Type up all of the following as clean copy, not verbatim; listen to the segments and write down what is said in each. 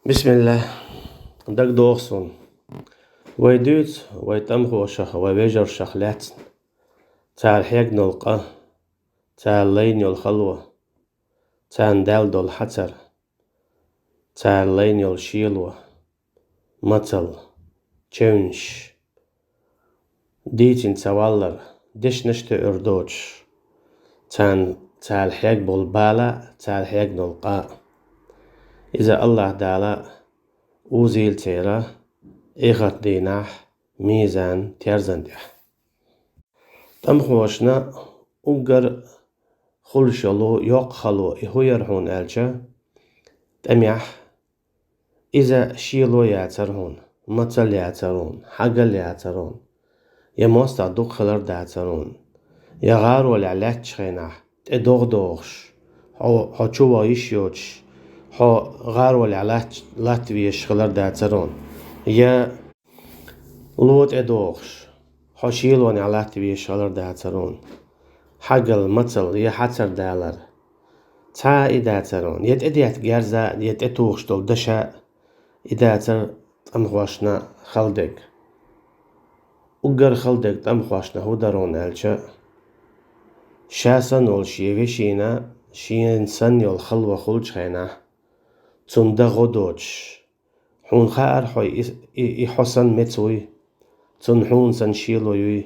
بسم الله. دك دوغسون ويدوت ويتمغو شخ ويبيجر شخلات تاع حيق نلقى تاع اللين الخلوة تاع دال دول حتر تاع اللين الشيلوة مطل تشونش ديتين توالر ديش نشت اردوش تاع الحيق بالبالا تاع الحيق نلقى إذا الله دالا وزيل تيرا إيغت ديناح ميزان تيرزندح تمخوشنا أجر خلشلو يقخلو إهويرهون ألجا تميح إذا شيلو يعترهون مطل يعترون حقل يعترون يموستا دخلر دعترون يغارو العلاج خيناح تدوغ دوغش حو تشووا يشيوش حو غارو العلاج لاتويش خلر دعترون يا لوت ادوغش حشيلون علات بيشالر داترون حقل مطل يا حتر دالر تا إداترون يت إديات جارزا يت إتوغش دول دشا إداتر تمخواشنا خلدق أجر خلدق تمخواشنا هودرون ألشا شاسن ول شيغشينا شين سن يول خلوة خلج خينا تندا غدوش حون خار حوي إحسن متوي تنحون سن شيلو يوي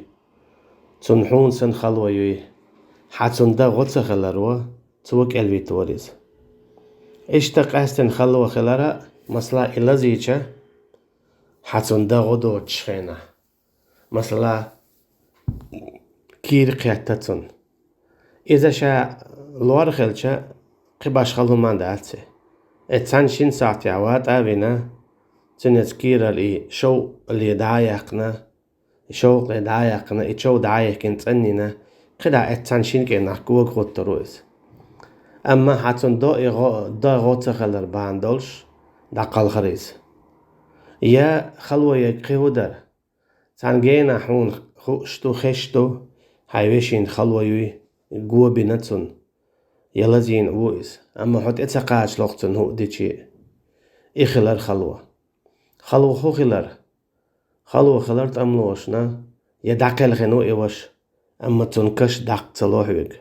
تنحون سن خلوة يوي حاتن دا غوتس خلروا توك الفيتوريز اشتق استن خلوة خلرا مثلا إلازيچا حاتن دا غدو تشخينا مثلا كير قياتتن إذا شا لوار خلچا قباش خلو من دالتي اتسان شين ساعتي عوات آبنا تنذكير اللي دعايقنا شوق دعايقنا اتشو دعايق انتنينا قدا اتسانشين كينا قوة غوت رويز اما حاتن دا غوت خلر باندولش دا قال خريز يا خلوة يقيو در تانجينا حون خشتو حيوشين خلوة يوي قوة بنتن يلازين ويز اما حوت اتساقاش لوقتن هو ديشي اخلر خلوة خلوة خلر تأملوشنا يدعقل غنو إيوش أما تنكش دق تلوحوك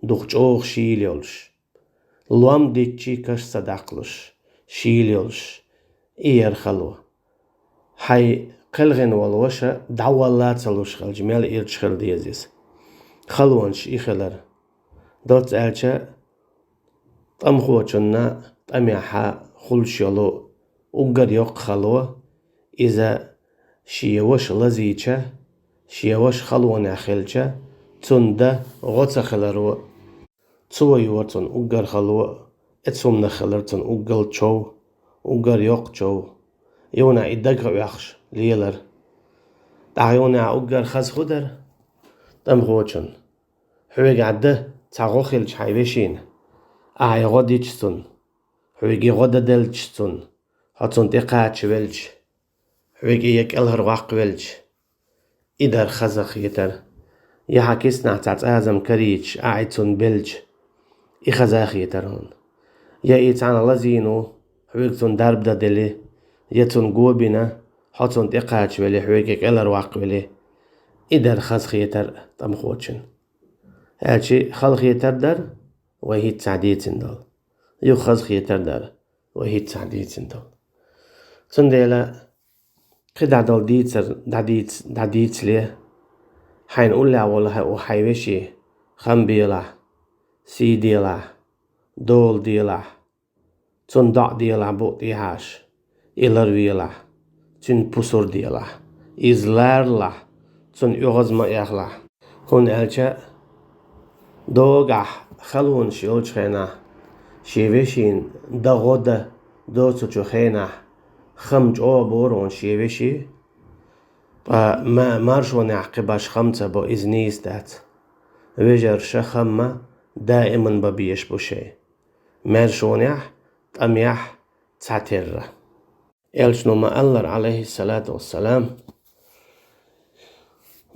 دوخش أوخ شيليولش لوام ديتشي كش صدقلش شيليولش إير خلوة حي قلغن والوشا دعوالات تلوش خل جميل إيرش خل ديزيس خلوانش إخلر دوت ألشا تأمخوشنا تأميحا خلشيولو أقر يوق خلوة إذا شيوش لزيچا شيوش خلوان أخلچا تندا غوت خلرو تسوى يورتن أقر خلوة اتسوم نخلرتن أقل تشو أقر يوق تشو يونا إدقر يخش ليلر دعيونا أقر خز خدر تمغوچن حويق عده تاغوخلش حيوشين أعي غوديچتن حويقي غودا دلچتن هاتن تقاچ ولچ حويقي يك الهر واق ولچ إدر خزخ يتر يحكيسنا تعت آزم كريج أعيتون بلج إخزاخ يترون يا إيتان لزينو حويقتون درب دلي يتون قوبنا حطون تقاچ ولي حويقك الهر واق ولي إدر خزخ يتر تمخوچن هالشي خلخ يتر در وهي تعديتن دول يو خزخ يتر در وهي تعديتن دول تنديلا قد عدل ديتر داديت ليه حين أولا والله وحيوشي خمبيلا سي ديلا دول ديلا تندع ديلا بوت ديهاش إلر ويلا تن بسور ديلا إزلار لا تن يغزم يخلا كون ألشا دوغح خلون شيولش خينا شيوشين دا غودة دوتو خينا خمج او بورون شيوشي ما مارشون يعقباش خمسة بو إذنيز دات ويجر شخمة دائما ببيش بوشي مارشون يح تأميح تعتر إلشنو ما ألر عليه الصلاة والسلام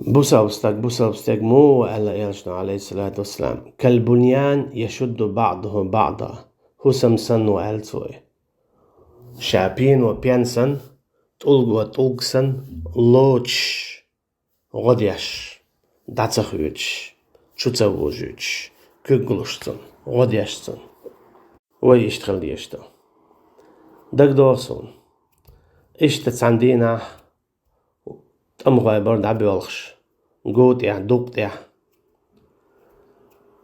بوسا مو ألا إلشنو عليه الصلاة والسلام كالبنيان يشد بعضه بعضا هو سمسن وألتوي شابين وبيانسن تلق وتلقسن لوتش غديش داتسخويتش تشوتسووجيتش كوغلوشتن غديشتن ويشتغل ديشتا دك دوسون اشتت عندنا تمغاي برد عبي والخش قوت دوقت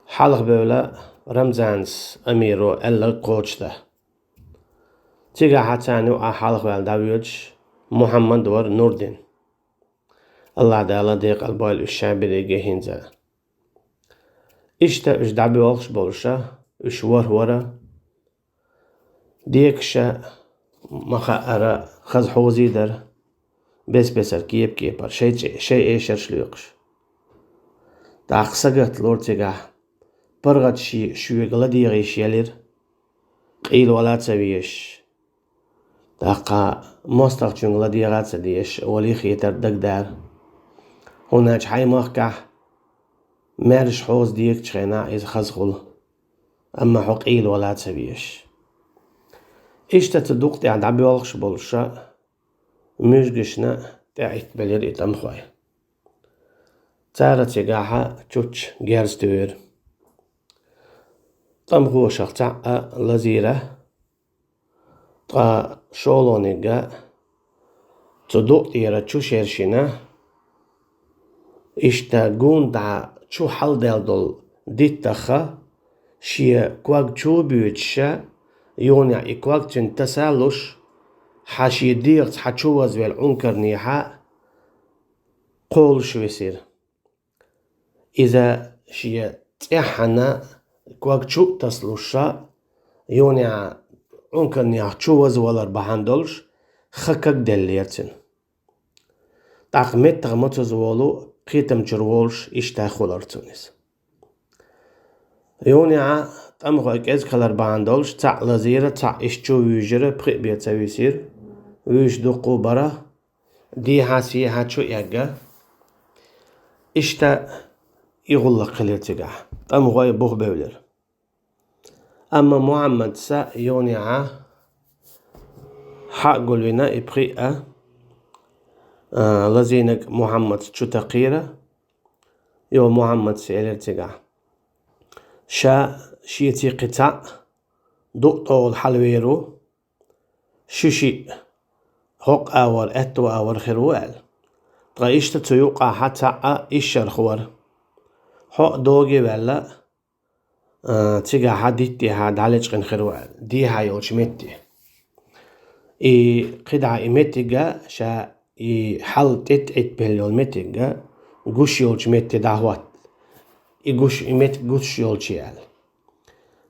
حلق بولا رمزانس أميرو ألا قوشته تيجا حتانو حلق والدابيوج محمد ور نوردين الله دالا ديق البايل الشعبي ديجي هنزا اشتا اش دعبي والخش بولشا اش ورا ديكشا مخا خز حوزي در بسر كيبر شيء ايشر شلوقش تاقسقت لورتيغا برغت شوي غلدي غيش يلير قيل ولا تسويش تاقا مستغشون غلدي غات ديش ولي خيتر دار هناك حي مخكح مارش حوز ديك تشغينا إذا خزغل أما حق قيل ولا تسويش إشتا تدوق عند عبي والخش بولشا مشجشنا تعيت بلير إتمخوي تارة تيقاها تشوش جيرستوير تمغو شخصا لزيرة تا شولونيغا تدوق ديرا تشوش يرشينا إشتا قون دا تشو حل دل ديتخا شيا كواق تشو بيوتشا يونيا إكواق تنتسالوش حاشي ديغت حتشوز بالعنكر نيحا قول شو يصير إذا شيا تيحنا كواق تشو تسلوشا يونيا عنكر نيحا تشوز ولا بحندلش خكك دليرتن تاقمت تغمتز والو قيتم جرولش إشتا خولارتونيس يونيا تمغو إكيز كالر بحندلش تاق لزيرة تاق إشتو ويجرة بقيت بيتسويسير ويش دوقو برا دي هاسي هاتشو إيجا إشتا يغلق خليتيقا تمغو يبوغ بولر أما محمد سا يونيا حق قلونا إبقيئة لزينك محمد شو تقيرة يو محمد سيالر تيقا شا شيتي قطع دوقتو الحلويرو شوشي هوق آور اتو آور خيروال تغيشت تيوقع حتى إشار خوار هوق دوغي ولا تيقا حديتي هاد عليج غن خيروال دي هاي وشمتي قدع إمتيقا شا حل تتعت بهلو المتيقا قوش يولج متي دعوات قوش إمت قوش يولج يال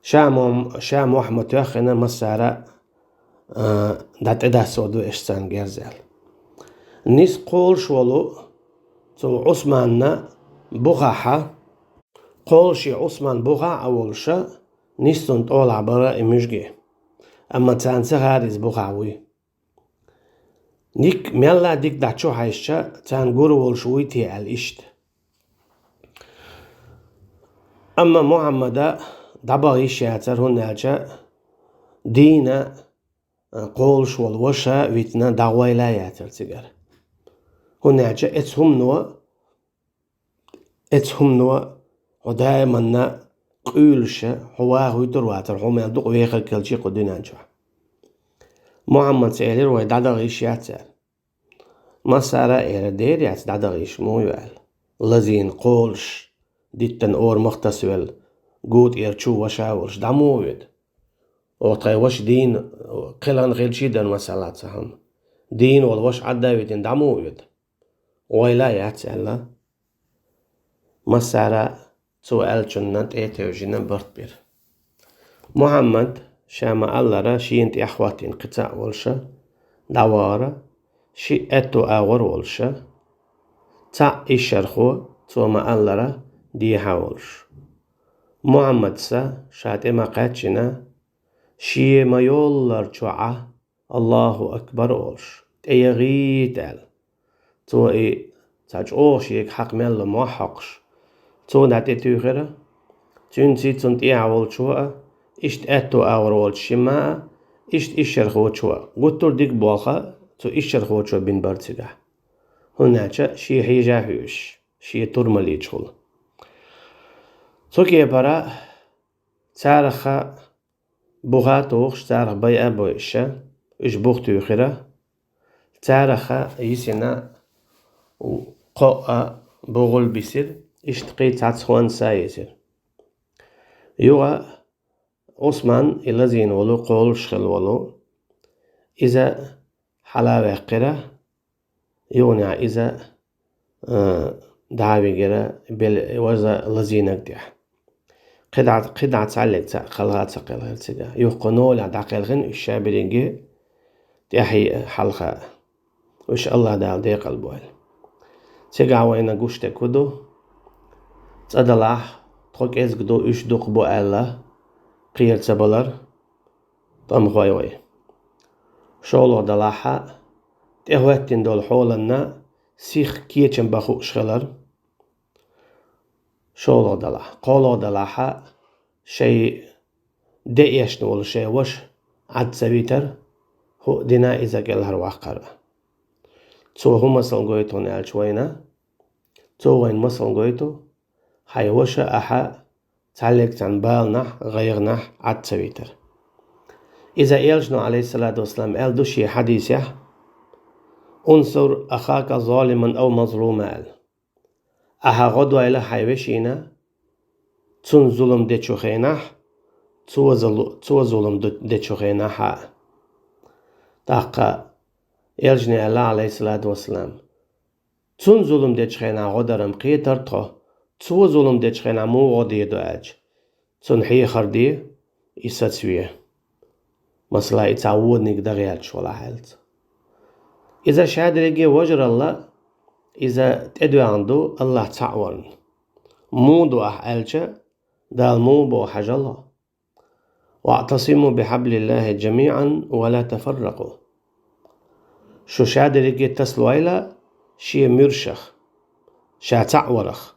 شا محمد يخينا مسارة دات إدا سودو إشسان جرزال نيس قول شوالو تو عثمان بغاحة قول شي عثمان بغا أولشا نيستون طول عبارة إمشجي أما تانسا غاريز بغاوي نيك ميلا ديك داتشو حيشا تان قورو والشوي تي الإشت أما محمد دبغي شاتر هناجا دينا قولش والوشا ويتنا دعوة لا ياتر تقر هناجا اتهم نوا ودائما قولش هو يدرواتر هو يدق ويخل كلشي قدناجا محمد سيالير ويدعدغي شاتر مسارة إيرا ديريات دعدغيش مو يوال لزين قولش ديتن أور مختصوال قود إيرشو وشاورش دعمو يد وطي وش دين قلان غير شيدا مسالات سهم دين والوش عدا يدين دعمو يد ويلا ياتسألا مسارة سؤال جنات ايتيوجينا برتبير محمد شاما ألرا شينت أخواتين قطع والشا دوارة شي اتو آور والشا تا إشارخو توما ألرا دي حاولش محمد سا شاد إما قاتشنا شي ما يولر جوعة الله أكبر أولش تيغيت أل تو تاج أوش يك حق مال ما حقش تو ناتي تيغيرا تنسي تنتي عول شوء إشت أتو أور أولش ما إشر خوتشوا قطر ديك بوالخا تو إشر خوتشوا بين برتسجا هناك شي حيجاهوش شي ترمل يدخل توكي برا تارخا بوغاتوخ تارخ بي أبويشا إش بوغتو خيرا تارخا يسنا قوة بوغل بيسير إش تقي تعتخوان سايسير يوغا عثمان الذين ولو قول شخل ولو إذا حلاوة قرا يونع إذا دعاوي قرا وزا لزينك ديح قدعة تعلق خلغات سقل غير تسجا يوقنو لعداقل غن الشابرينجي تيحي حلقة وش الله دال دي قلبوال تسجا وين قوشت كدو تدلح تخوك إزقدو إش دوق الله قير تبلر طم غوي شولو دلاحة تهوتين دول حولنا سيخ كيتشن بخو شغلر شولو دلاح قولو دلاحة شيء دئيش نقول شيء وش عد سبيتر هو دينا إذا قالها واقر تو هو مثلا قويتو نال شوينا تو وين مثلا قويتو هاي وش أحا تعلق عن بالنا غيرنا عد سبيتر إذا إلجنو عليه الصلاة والسلام قال دوشي حديثه انصر أخاك ظالما أو مظلوما أها غدوة إلى حيوشينا تون ظلم دي چوخينا تو ظلم دي چوخينا تاقا إلجني الله عليه الصلاة والسلام تون ظلم دي چوخينا غدرم قيتر تو ظلم دي چوخينا مو غدي دو أج تون حي خردي إساتسوية مثلا يتعود نقدر ولا حالت إذا شهد رجي وجر الله إذا تدوي عنده الله تعورن مو دو أحالك دال مو بو حاج الله واعتصموا بحبل الله جميعا ولا تفرقوا شو شهد رجي تسلويلا شي مرشخ شا تعورخ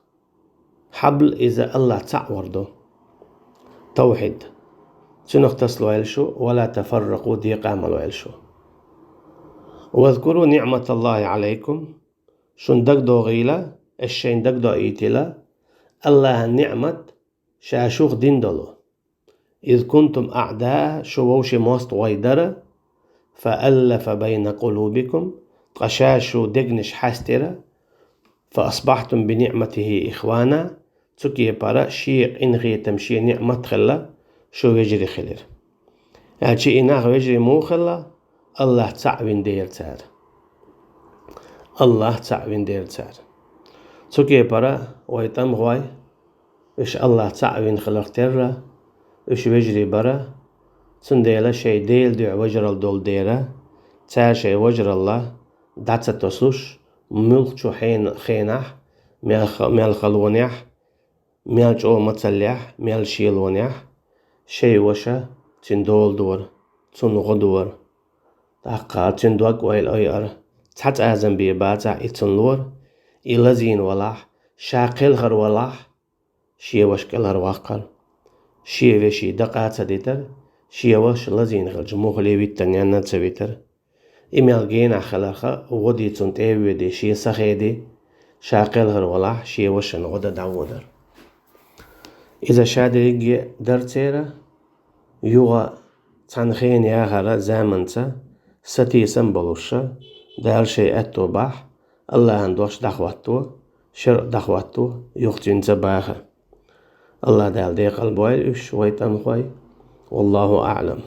حبل إذا الله تعورده توحيد شنو تسلويل شو ولا تفرقوا دي قاملوا شو واذكروا نعمة الله عليكم شن دقدو غيلة الشين دقدو ايتلا الله النعمة شاشوخ دين دلو إذ كنتم أعداء شووش ماست ويدرة فألف بين قلوبكم قشاشو دقنش حاسترة فأصبحتم بنعمته إخوانا تكي برا شيء إنغي تمشي نعمة خلا شو يجري خلير هالشي إناغ يجري مو خلا الله تعوين دير تار الله تعوين دير تار تكي برا ويتم غواي إش الله تعوين خلق ترى إش يجري برا تنديلا شي ديل دع وجر الدول ديرا تار شي وجر الله دعت تسوش ملك شو حين خينح ميال خلونيح ميال جو متسلح ميال شيلونيح شي وشا تندول دور تنغدور تاقا تندوك ويل ايار تحت اعزم بيباتا اتنلور إلازين ولاح شاقل غر ولاح شي وشكل غر واقر شي وشي دقات ديتر شي وش لازين غر جموخ ليويت تنيانا تسويتر إميال جينا خلقا ودي تنتهي دي شي سخيدي شاقل غر ولاح شي وشن غدا دعودر إذا شادريجي درتيرا يوغا تنخين يا غرا زامنتا ستي سنبلوشا دار شيء اتو باح الله هندوش دخواتو شر دخواتو يختين زباخا الله دال دي قلبوي ويتم خوي والله أعلم